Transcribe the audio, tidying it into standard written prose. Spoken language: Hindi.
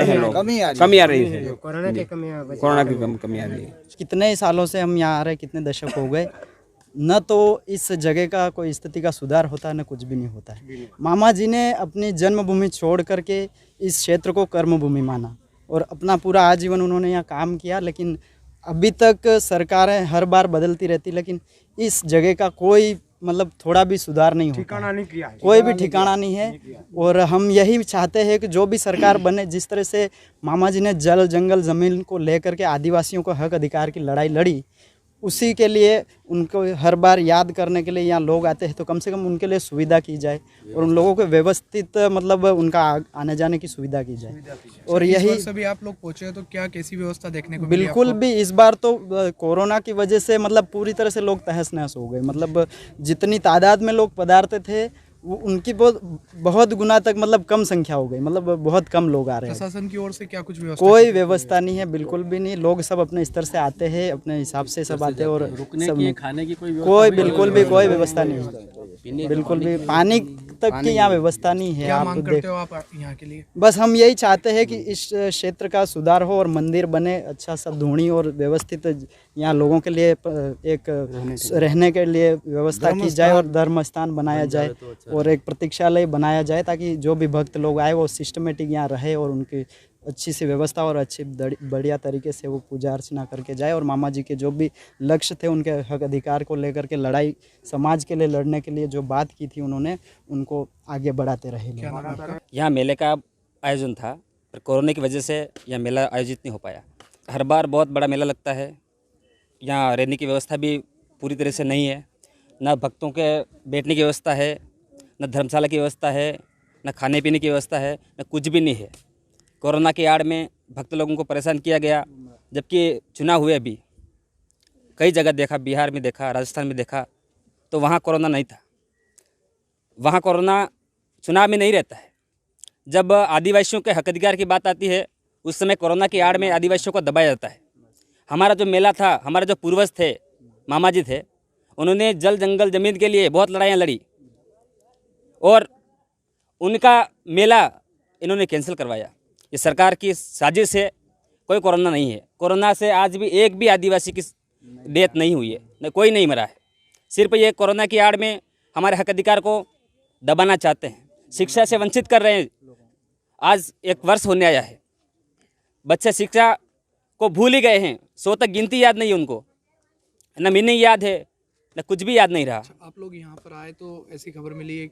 हैं लोग, कमी आ रही है, कोरोना की कमी कमी आ रही है। कितने सालों से हम यहाँ आ रहे हैं, कितने दशक हो गए, न तो इस जगह का कोई स्थिति का सुधार होता है, न कुछ भी नहीं होता है। मामा जी ने अपनी जन्मभूमि छोड़ करके इस क्षेत्र को कर्मभूमि माना और अपना पूरा आजीवन उन्होंने यहाँ काम किया, लेकिन अभी तक सरकारें हर बार बदलती रहती, लेकिन इस जगह का कोई मतलब थोड़ा भी सुधार नहीं होता है, कोई भी ठिकाना नहीं है। और हम यही चाहते हैं कि जो भी सरकार बने, जिस तरह से मामा जी ने जल जंगल ज़मीन को लेकर के आदिवासियों को हक अधिकार की लड़ाई लड़ी, उसी के लिए उनको हर बार याद करने के लिए यहाँ लोग आते हैं, तो कम से कम उनके लिए सुविधा की जाए और उन लोगों को व्यवस्थित मतलब उनका आने जाने की सुविधा की जाए। और यही सभी आप लोग पहुंचे तो क्या कैसी व्यवस्था देखने को मिली बिल्कुल आपको? भी इस बार तो कोरोना की वजह से मतलब पूरी तरह से लोग तहस नहस हो गए। मतलब जितनी तादाद में लोग पधारते थे वो उनकी बहुत गुना तक मतलब कम संख्या हो गई, मतलब बहुत कम लोग आ रहे हैं। प्रशासन की ओर से क्या कुछ व्यवस्था? कोई व्यवस्था नहीं है, बिल्कुल भी नहीं। लोग सब अपने स्तर से आते हैं, अपने हिसाब से सब आते हैं और सब खाने की कोई बिल्कुल भी कोई व्यवस्था नहीं है, बिल्कुल भी पानी तक की यहाँ व्यवस्था नहीं है। क्या आप मांग करते हो आप यहाँ के लिए? बस हम यही चाहते हैं कि इस क्षेत्र का सुधार हो और मंदिर बने अच्छा सा धूणी और व्यवस्थित, यहाँ लोगों के लिए एक रहने के लिए व्यवस्था की जाए और धर्म स्थान बनाया जाए और एक प्रतीक्षालय बनाया जाए, ताकि जो भी भक्त लोग आए वो सिस्टमेटिक यहाँ रहे और उनकी अच्छी सी व्यवस्था और अच्छी बढ़िया तरीके से वो पूजा अर्चना करके जाए। और मामा जी के जो भी लक्ष्य थे, उनके हक अधिकार को लेकर के लड़ाई, समाज के लिए लड़ने के लिए जो बात की थी उन्होंने, उनको आगे बढ़ाते रहे। यहाँ मेले का आयोजन था, पर कोरोना की वजह से यह मेला आयोजित नहीं हो पाया। हर बार बहुत बड़ा मेला लगता है। यहाँ रहने की व्यवस्था भी पूरी तरह से नहीं है, न भक्तों के बैठने की व्यवस्था है, न धर्मशाला की व्यवस्था है, न खाने पीने की व्यवस्था है, न कुछ भी नहीं है। कोरोना की आड़ में भक्त लोगों को परेशान किया गया, जबकि चुनाव हुए अभी कई जगह देखा, बिहार में देखा, राजस्थान में देखा, तो वहाँ कोरोना नहीं था। वहाँ कोरोना चुनाव में नहीं रहता है। जब आदिवासियों के हक अधिकार की बात आती है, उस समय कोरोना की आड़ में आदिवासियों को दबाया जाता है। हमारा जो मेला था, हमारे जो पूर्वज थे, मामा जी थे, उन्होंने जल जंगल ज़मीन के लिए बहुत लड़ाइयाँ लड़ी और उनका मेला इन्होंने कैंसिल करवाया। ये सरकार की साजिश है। कोई कोरोना नहीं है। कोरोना से आज भी एक भी आदिवासी की डेथ नहीं हुई है, न कोई नहीं मरा है। सिर्फ ये कोरोना की आड़ में हमारे हक अधिकार को दबाना चाहते हैं, शिक्षा से वंचित कर रहे हैं। आज 1 वर्ष होने आया है, बच्चे शिक्षा को भूल ही गए हैं। 100 तक गिनती याद नहीं है उनको, न मीनिंग याद है, न कुछ भी याद नहीं रहा। आप लोग यहाँ पर आए तो ऐसी खबर मिली है कि